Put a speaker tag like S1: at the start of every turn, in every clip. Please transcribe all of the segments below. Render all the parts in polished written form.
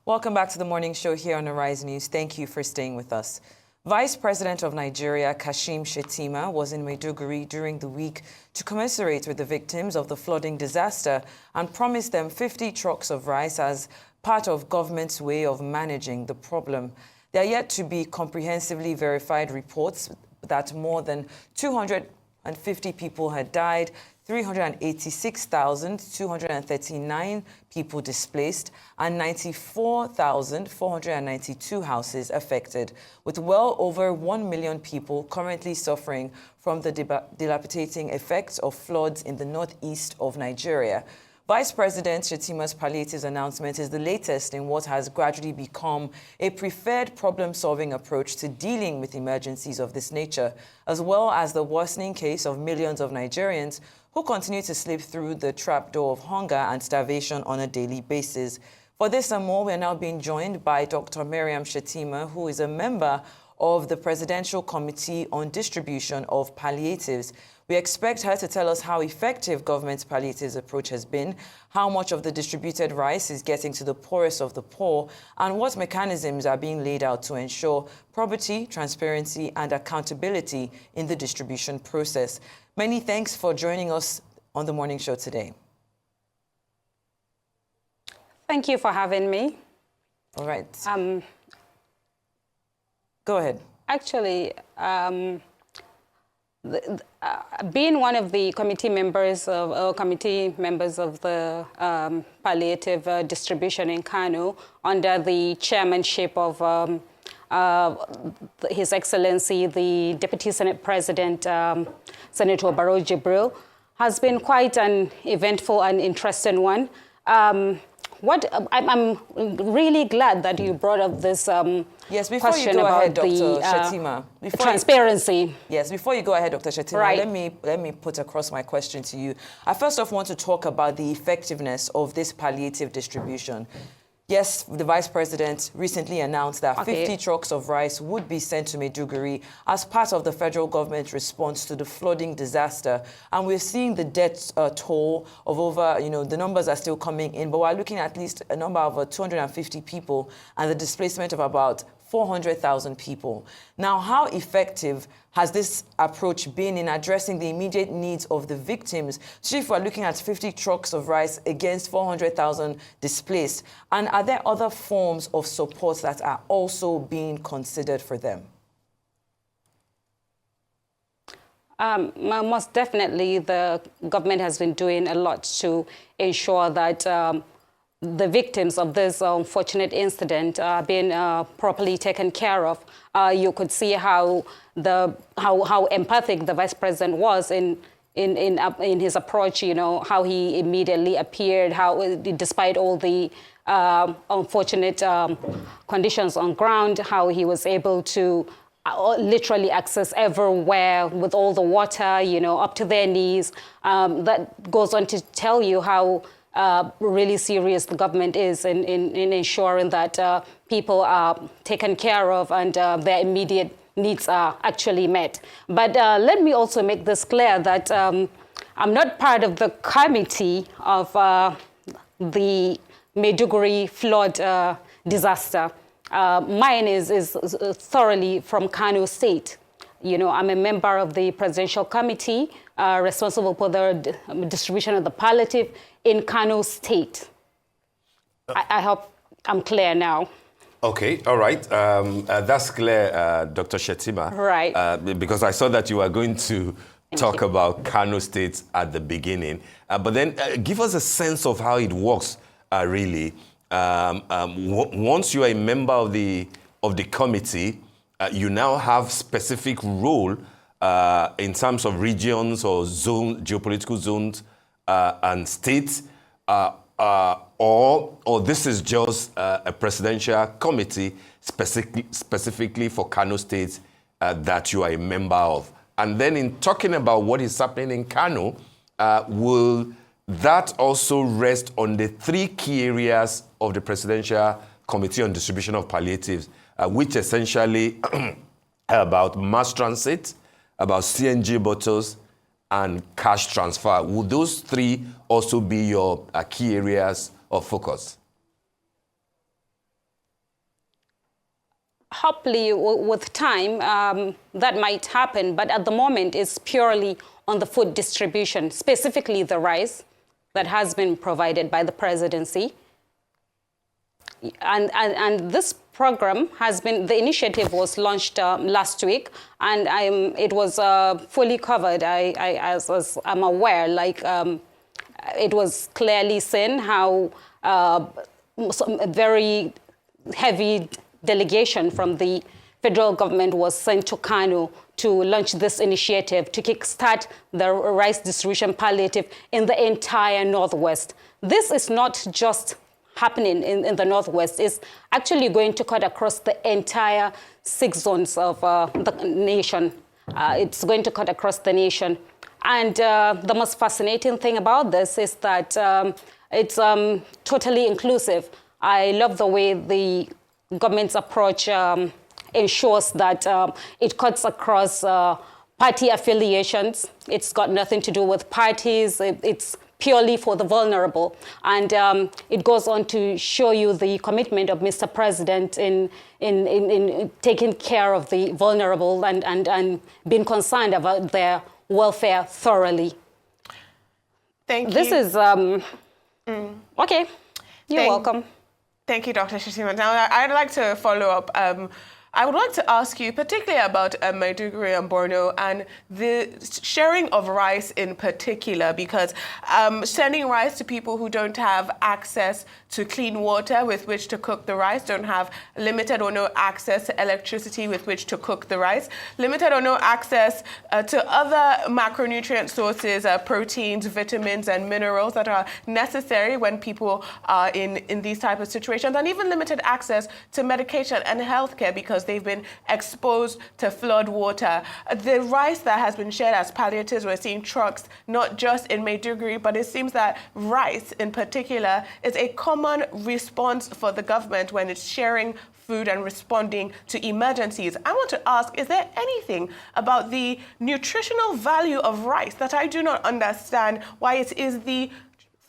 S1: Welcome back to the morning show here on Arise News. Thank you for staying with us. Vice President of Nigeria, Kashim Shettima, was in Maiduguri during the week to commiserate with the victims of the flooding disaster and promised them 50 trucks of rice as part of government's way of managing the problem. There are yet to be comprehensively verified reports that more than 250 people had died, 386,239 people displaced, and 94,492 houses affected, with well over 1 million people currently suffering from the debilitating effects of floods in the northeast of Nigeria. Vice President Shettima's palliatives announcement is the latest in what has gradually become a preferred problem-solving approach to dealing with emergencies of this nature, as well as the worsening case of millions of Nigerians who continue to slip through the trapdoor of hunger and starvation on a daily basis. For this and more, we are now being joined by Dr. Maryam, who is a member of the Presidential Committee on Distribution of Palliatives. We expect her to tell us how effective government's palliatives approach has been, how much of the distributed rice is getting to the poorest of the poor, and what mechanisms are being laid out to ensure probity, transparency, and accountability in the distribution process. Many thanks for joining us on the morning show today.
S2: Thank you for having me.
S1: All right. Go ahead.
S2: Actually, being one of the committee members of the palliative distribution in Kano under the chairmanship of His Excellency, the Deputy Senate President, Senator Barrow Jibril, has been quite an eventful and interesting one. I'm really glad that you brought up this
S1: yes, before you go ahead, Dr. Shettima.
S2: Transparency.
S1: Yes, before you go ahead, Dr. Shettima,
S2: right.
S1: let me put across my question to you. I first off want to talk about the effectiveness of this palliative distribution. Yes, the Vice President recently announced that 50 trucks of rice would be sent to Maiduguri as part of the federal government's response to the flooding disaster. And we're seeing the death toll of over, the numbers are still coming in, but we're looking at least a number of 250 people and the displacement of about 400,000 people. Now, how effective has this approach been in addressing the immediate needs of the victims? So if we're looking at 50 trucks of rice against 400,000 displaced, and are there other forms of support that are also being considered for them?
S2: Most definitely, the government has been doing a lot to ensure that the victims of this unfortunate incident are being properly taken care of. You could see how empathic the Vice President was in his approach. How he immediately appeared, how despite all the unfortunate conditions on ground, how he was able to literally access everywhere with all the water, up to their knees. That goes on to tell you how really serious the government is in ensuring that people are taken care of and their immediate needs are actually met. But let me also make this clear that I'm not part of the committee of the Maiduguri flood disaster. Mine is thoroughly from Kano State. I'm a member of the Presidential Committee responsible for the distribution of the palliative in Kano State. I hope I'm clear now.
S3: Okay, all right. That's clear, Dr. Shettima.
S2: Right.
S3: Because I saw that you were going to talk about Kano State at the beginning. But then give us a sense of how it works, really. Once you are a member of the committee, you now have specific role in terms of regions or geopolitical zones and states, or this is just a presidential committee specifically for Kano State that you are a member of. And then in talking about what is happening in Kano, will that also rest on the three key areas of the Presidential Committee on Distribution of Palliatives, which essentially about mass transit, about CNG bottles, and cash transfer? Will those three also be your key areas of focus?
S2: hopefully with time, that might happen. But at the moment, it's purely on the food distribution, specifically the rice that has been provided by the presidency. And this program has been, the initiative was launched last week, and it was fully covered. As I'm aware, like it was clearly seen how a very heavy delegation from the federal government was sent to Kano to launch this initiative to kickstart the rice distribution palliative in the entire Northwest. This is not just happening in the Northwest. It's actually going to cut across the entire 6 zones of the nation. It's going to cut across the nation. And the most fascinating thing about this is that it's totally inclusive. I love the way the government's approach ensures that it cuts across party affiliations. It's got nothing to do with parties. It's purely for the vulnerable. And it goes on to show you the commitment of Mr. President in taking care of the vulnerable and being concerned about their welfare thoroughly.
S4: Thank you.
S2: This is, okay, you're welcome.
S4: Thank you, Dr. Shettima. Now, I'd like to follow up. I would like to ask you particularly about Maiduguri and Borno and the sharing of rice in particular, because sending rice to people who don't have access to clean water with which to cook the rice, don't have limited or no access to electricity with which to cook the rice, limited or no access to other macronutrient sources, proteins, vitamins, and minerals that are necessary when people are in these type of situations, and even limited access to medication and healthcare because they've been exposed to flood water. The rice that has been shared as palliatives, we're seeing trucks, not just in Maiduguri, but it seems that rice in particular is a common response for the government when it's sharing food and responding to emergencies. I want to ask, is there anything about the nutritional value of rice that I do not understand why it is the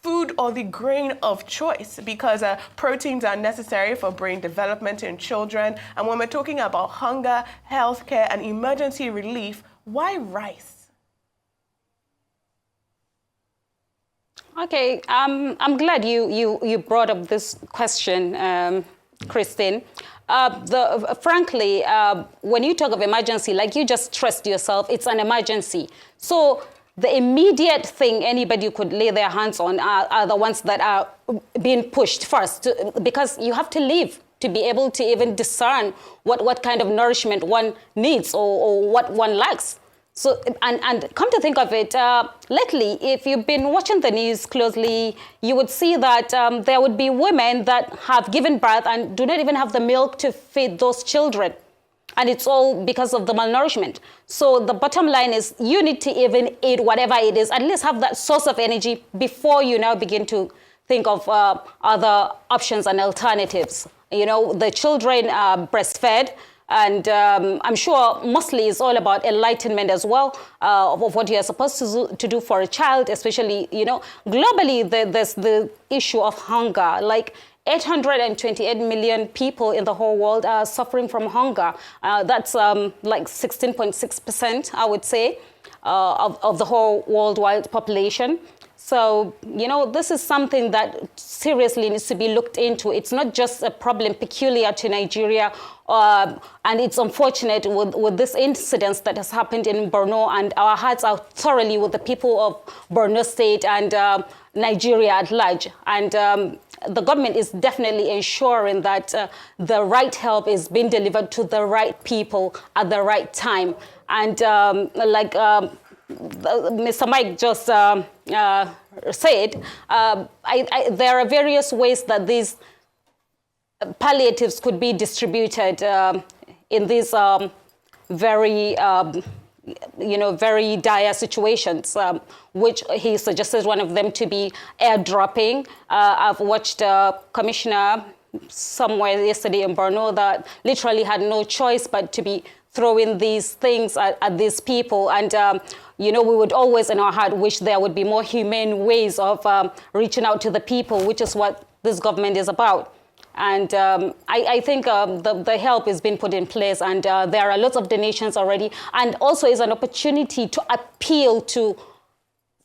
S4: food or the grain of choice? Because proteins are necessary for brain development in children. And when we're talking about hunger, healthcare, and emergency relief, why rice?
S2: Okay, I'm glad you brought up this question, Christine. Frankly, when you talk of emergency, like you just stressed yourself, it's an emergency. So the immediate thing anybody could lay their hands on are the ones that are being pushed first, because you have to live to be able to even discern what kind of nourishment one needs or what one lacks. So, and come to think of it, lately, if you've been watching the news closely, you would see that there would be women that have given birth and do not even have the milk to feed those children. And it's all because of the malnourishment. So the bottom line is you need to even eat whatever it is, at least have that source of energy before you now begin to think of other options and alternatives. You know, the children are breastfed. And I'm sure mostly it's all about enlightenment as well of what you're supposed to do for a child, especially, you know, globally there's the issue of hunger. Like 828 million people in the whole world are suffering from hunger. That's like 16.6%, I would say, of the whole worldwide population. So, you know, this is something that seriously needs to be looked into. It's not just a problem peculiar to Nigeria, and it's unfortunate with this incident that has happened in Borno, and our hearts are thoroughly with the people of Borno State and Nigeria at large. And the government is definitely ensuring that the right help is being delivered to the right people at the right time. And Mr. Mike just said, there are various ways that these palliatives could be distributed in these very dire situations, which he suggested one of them to be airdropping. I've watched a commissioner somewhere yesterday in Borno that literally had no choice but to be throwing these things at these people. And, we would always in our heart wish there would be more humane ways of reaching out to the people, which is what this government is about. And I think the help is being put in place, and there are lots of donations already, and also is an opportunity to appeal to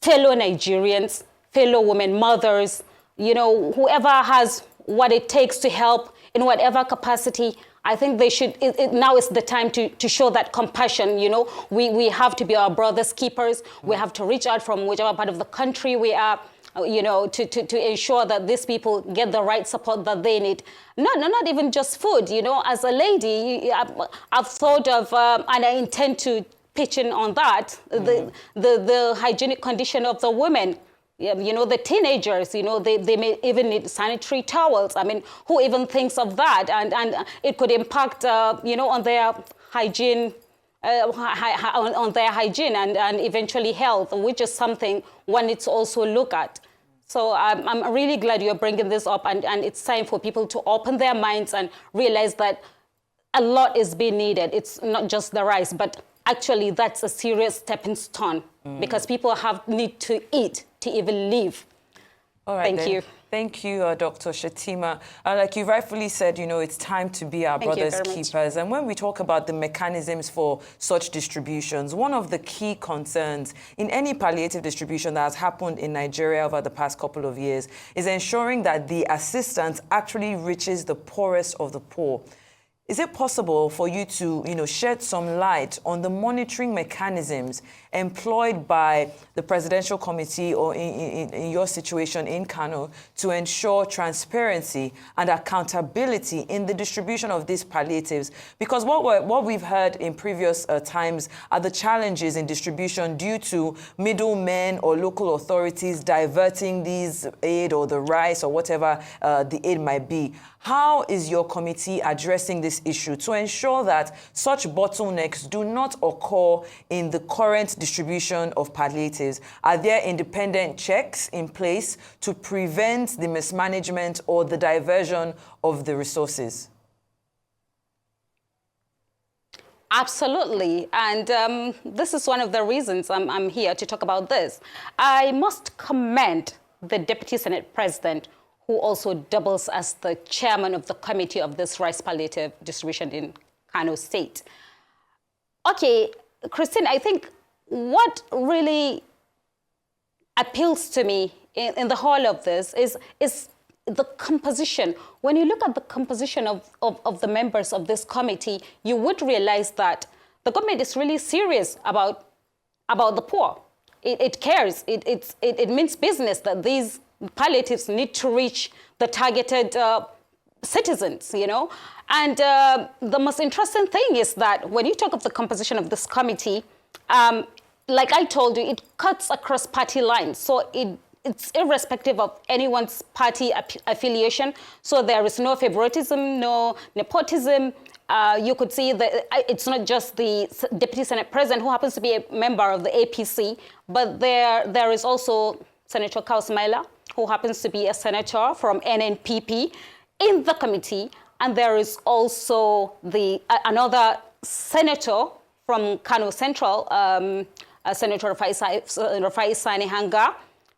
S2: fellow Nigerians, fellow women, mothers, you know, whoever has what it takes to help in whatever capacity. I think they should, now is the time to show that compassion, you know. We have to be our brother's keepers. We have to reach out from whichever part of the country we are, you know, to ensure that these people get the right support that they need. Not even just food, you know. As a lady, I've thought of, and I intend to pitch in on that, the hygienic condition of the women. You know, the teenagers, you know, they may even need sanitary towels. I mean, who even thinks of that? And it could impact, you know, on their hygiene, on their hygiene and eventually health, which is something one needs to also look at. So I'm really glad you're bringing this up, and it's time for people to open their minds and realize that a lot is being needed. It's not just the rice, but actually that's a serious stepping stone because people need to eat to even live.
S1: All right,
S2: Thank you.
S1: Thank you, Dr. Shettima. Like you rightfully said, you know, it's time to be our brothers' keepers. And when we talk about the mechanisms for such distributions, one of the key concerns in any palliative distribution that has happened in Nigeria over the past couple of years is ensuring that the assistance actually reaches the poorest of the poor. Is it possible for you to, you know, shed some light on the monitoring mechanisms employed by the Presidential Committee, or in your situation in Kano, to ensure transparency and accountability in the distribution of these palliatives? Because what we've heard in previous times are the challenges in distribution due to middlemen or local authorities diverting these aid or the rice or whatever the aid might be. How is your committee addressing this issue to ensure that such bottlenecks do not occur in the current distribution of palliatives? Are there independent checks in place to prevent the mismanagement or the diversion of the resources?
S2: Absolutely. And this is one of the reasons I'm here to talk about this. I must commend the Deputy Senate President, who also doubles as the chairman of the committee of this rice palliative distribution in Kano State. Okay, Christine, I think what really appeals to me in the whole of this is the composition. When you look at the composition of the members of this committee, you would realize that the government is really serious about the poor. It cares. It means business that these palliatives need to reach the targeted citizens, you know. And the most interesting thing is that when you talk of the composition of this committee, like I told you, it cuts across party lines. So it's irrespective of anyone's party affiliation. So there is no favoritism, no nepotism. You could see that it's not just the Deputy Senate President who happens to be a member of the APC, but there is also Senator Kausmaila, who happens to be a senator from NNPP in the committee. And there is also another senator from Kano Central, Senator Rufai Sani Hanga,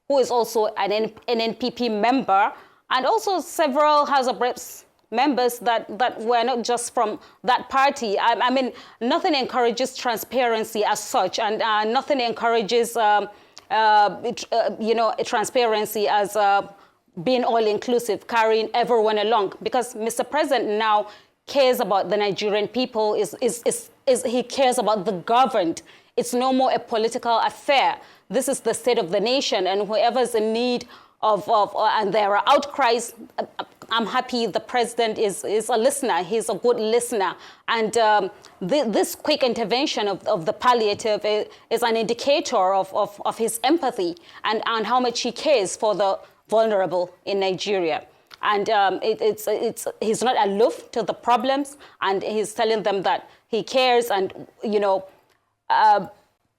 S2: who is also an NNPP member, and also several House of Reps members that were not just from that party. I mean, nothing encourages transparency as such, and nothing encourages transparency as being all-inclusive, carrying everyone along. Because Mr. President now cares about the Nigerian people, he cares about the governed. It's no more a political affair. This is the state of the nation, and whoever's in need and there are outcries, I'm happy the president is a listener. He's a good listener. And this quick intervention of the palliative is an indicator of his empathy and how much he cares for the vulnerable in Nigeria. And he's not aloof to the problems, and he's telling them that he cares. And, you know,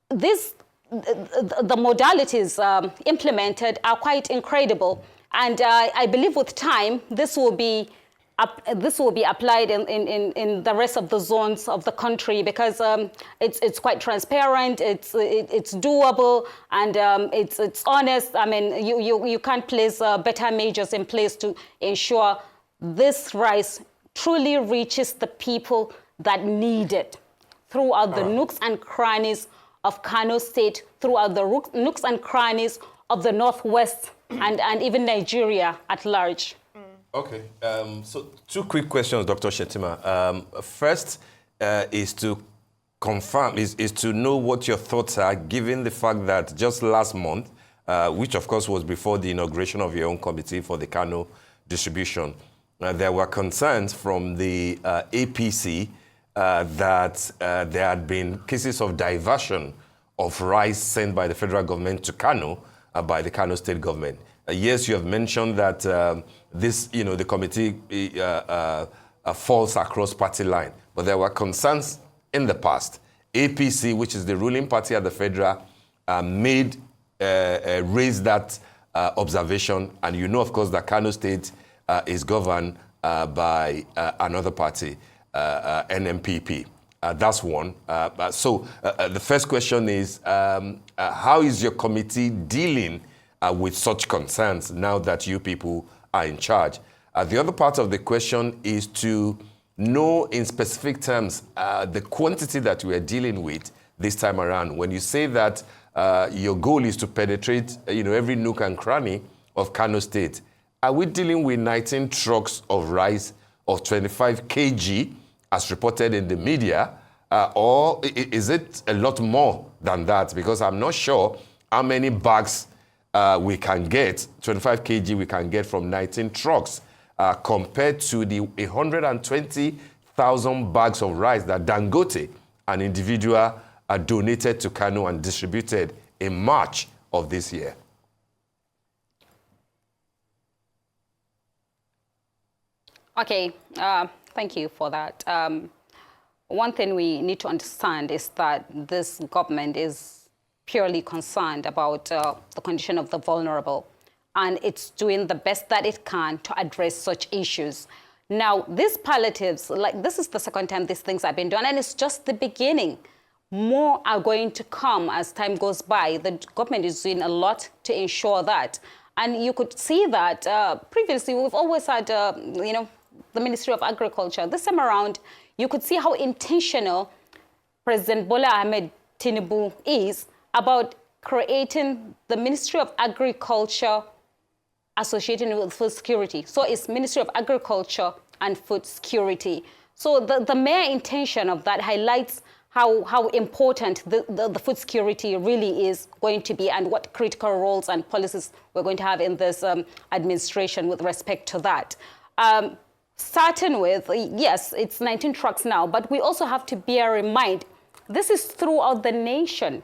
S2: the modalities implemented are quite incredible. And I believe with time, this will be applied in the rest of the zones of the country, because it's quite transparent, it's doable, and it's honest. I mean, you can't place better measures in place to ensure this rice truly reaches the people that need it throughout the nooks and crannies of Kano State, throughout the nooks and crannies of the Northwest and even Nigeria at large.
S3: Okay, so 2 quick questions, Dr. Shettima. First is to confirm, is to know what your thoughts are, given the fact that just last month, which of course was before the inauguration of your own committee for the Kano distribution, there were concerns from the APC that there had been cases of diversion of rice sent by the federal government to Kano by the Kano state government. Yes, you have mentioned that this, the committee falls across party line, but there were concerns in the past. APC, which is the ruling party at the federal, raised that observation, and of course, that Kano State is governed by another party, NMPP. That's one. So the first question is, how is your committee dealing with such concerns now that you people are in charge? The other part of the question is to know in specific terms the quantity that we are dealing with this time around. When you say that your goal is to penetrate every nook and cranny of Kano State, are we dealing with 19 trucks of rice of 25 kg as reported in the media, or is it a lot more than that? Because I'm not sure how many bags we can get, 25 kg we can get from 19 trucks, compared to the 120,000 bags of rice that Dangote, an individual, donated to Kano and distributed in March of this year.
S2: Okay, thank you for that. One thing we need to understand is that this government is purely concerned about the condition of the vulnerable, and it's doing the best that it can to address such issues. Now, these palliatives, this is the second time these things have been done, and it's just the beginning. More are going to come as time goes by. The government is doing a lot to ensure that. And you could see that previously we've always had, the Ministry of Agriculture. This time around, you could see how intentional President Bola Ahmed Tinubu is about creating the Ministry of Agriculture associated with food security. So it's Ministry of Agriculture and Food Security. So the mere intention of that highlights how important the food security really is going to be, and what critical roles and policies we're going to have in this administration with respect to that. Starting with, yes, it's 19 trucks now, but we also have to bear in mind, this is throughout the nation.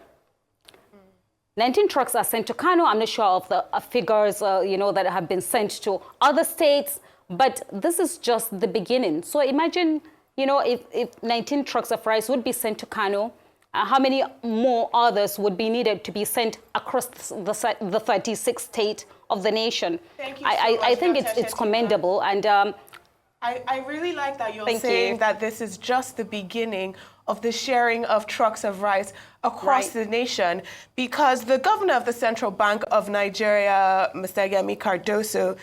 S2: 19 trucks are sent to Kano. I'm not sure of the figures, that have been sent to other states, but this is just the beginning. So imagine, if 19 trucks of rice would be sent to Kano, how many more others would be needed to be sent across the 36th state of the nation?
S4: Thank you so much,
S2: I think
S4: Dr.
S2: it's
S4: Shettima.
S2: commendable, and
S4: I really like that you're saying that this is just the beginning of the sharing of trucks of rice across the nation, because the governor of the Central Bank of Nigeria, Mr. Yemi Cardoso,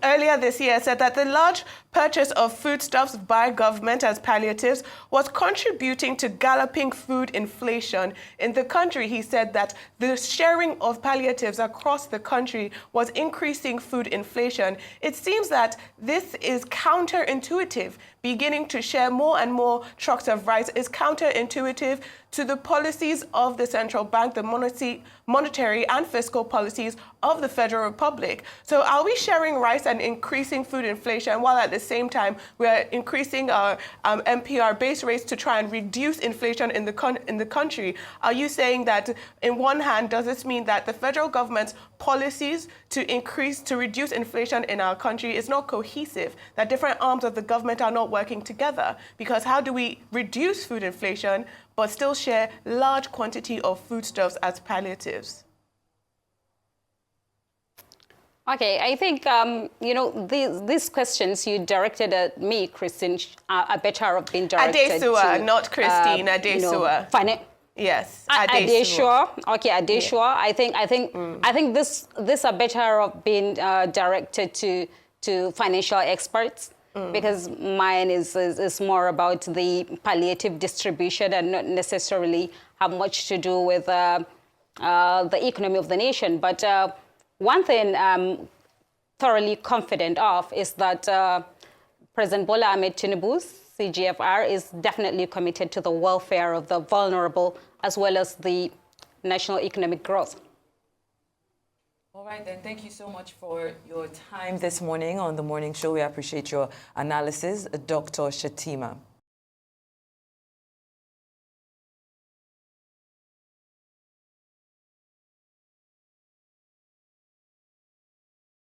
S4: earlier this year said that the large purchase of foodstuffs by government as palliatives was contributing to galloping food inflation in the country. He said that the sharing of palliatives across the country was increasing food inflation. It seems that this is counterintuitive. Beginning to share more and more trucks of rice is counterintuitive to the policies of the central bank, the monetary and fiscal policies of the Federal Republic. So are we sharing rice and increasing food inflation while at the same time we are increasing our MPR base rates to try and reduce inflation in the country? Are you saying that, in one hand, does this mean that the federal government's policies to reduce inflation in our country is not cohesive, that different arms of the government are not working together? Because how do we reduce food inflation but still share large quantity of foodstuffs as palliatives?
S2: Okay, I think, these questions you directed at me, Christine, are better off being directed
S4: Adesua,
S2: to...
S4: not Christine, Adesua.
S2: Yes,
S4: Adesua.
S2: Okay, Adesua. Yeah. I think this are better off being directed to to financial experts, because mine is more about the palliative distribution and not necessarily have much to do with the economy of the nation. But one thing I'm thoroughly confident of is that President Bola Ahmed Tinubu's CGFR is definitely committed to the welfare of the vulnerable as well as the national economic growth.
S1: All right, then. Thank you so much for your time this morning on The Morning Show. We appreciate your analysis, Dr. Shettima.